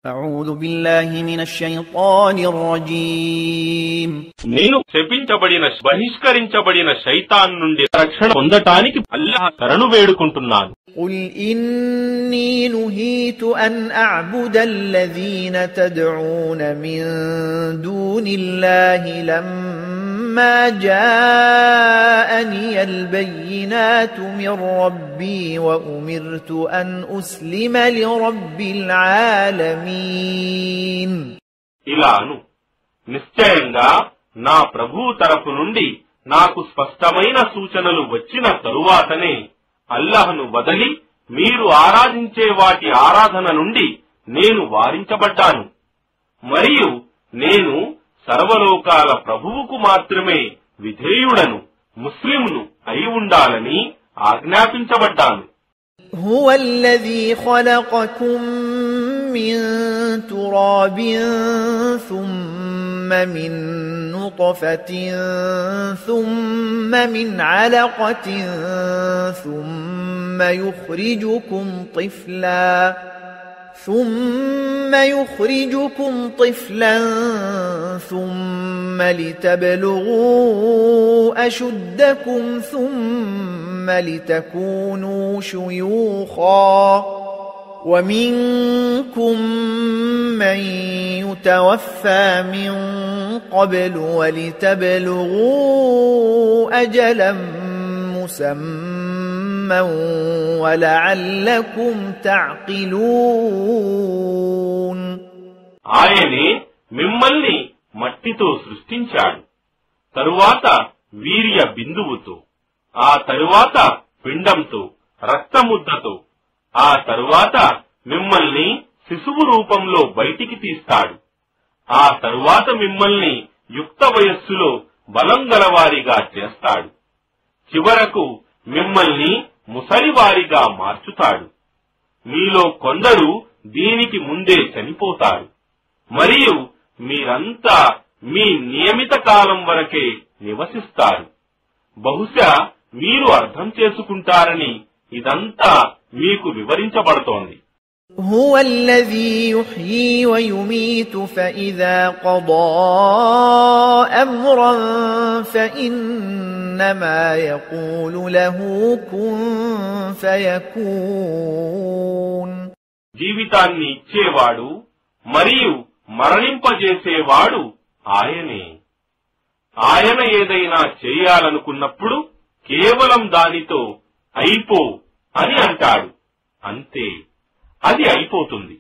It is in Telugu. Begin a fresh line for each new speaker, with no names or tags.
أعوذ بالله من الشيطان الرجيم
నేను శపించబడిన బహిష్కరించబడిన శైతాన్ నుండి రక్షణ పొందటానికి అల్లాహ్ శరణు వేడుకుంటున్నాను.
قل إني نهيت أن أعبد الذين تدعون من دون الله لما جاءني البينات من ربي وأمرت أن أسلم لرب العالمين.
ఇలాను నిశ్చయంగా నా ప్రభువు తరఫు నుండి నాకు స్పష్టమైన సూచనలు వచ్చిన తరువాతనే అల్లాహ్ను వదలి మీరు ఆరాధించే వాటి ఆరాధన నుండి నేను వారించబడ్డాను. మరియు నేను సర్వలోకాల ప్రభువుకు మాత్రమే విధేయుడను, ముస్లింను అయి ఉండాలని ఆజ్ఞాపించబడ్డాను.
هو الذي خلقكم من تراب ثم من نطفة ثم من علقة ثم يخرجكم طفلا ثم لتبلغوا أشدكم ثم لتكونوا شيوخا ومنكم من يتوفى من قبل ولتبلغوا أجلا مسمى ولعلكم تعقلون.
ఆయనే మిమ్మల్ని మట్టితో సృష్టించాడు, తరువాత వీర్య బిందువుతో, ఆ తరువాత పిండంతో, రక్తముద్దతో, ఆ తరువాత మిమ్మల్ని శిశువు రూపంలో బయటికి తీస్తాడు. ఆ తరువాత మిమ్మల్ని యుక్త వయస్సులో బలం గలవారిగా చేస్తాడు. చివరకు మిమ్మల్ని ముసలివారిగా మార్చుతాడు. మీలో కొందరు దీనికి ముందే చనిపోతారు, మరియు మీరంతా మీ నియమిత కాలం వరకే నివసిస్తారు. బహుశా మీరు అర్థం చేసుకుంటారని ఇదంతా మీకు వివరించబడుతోంది.
هو الذي يحيي ويميت فإذا قضى أمرا فإنما يقول له كن فيكون.
జీవితాన్ని ఇచ్చేవాడు మరియు మరణింపజేసేవాడు ఆయనే. ఆయన ఏదైనా చేయాలనుకున్నప్పుడు కేవలం దానితో అయిపో అని అంటాడు, అంతే, అది అయిపోతుంది.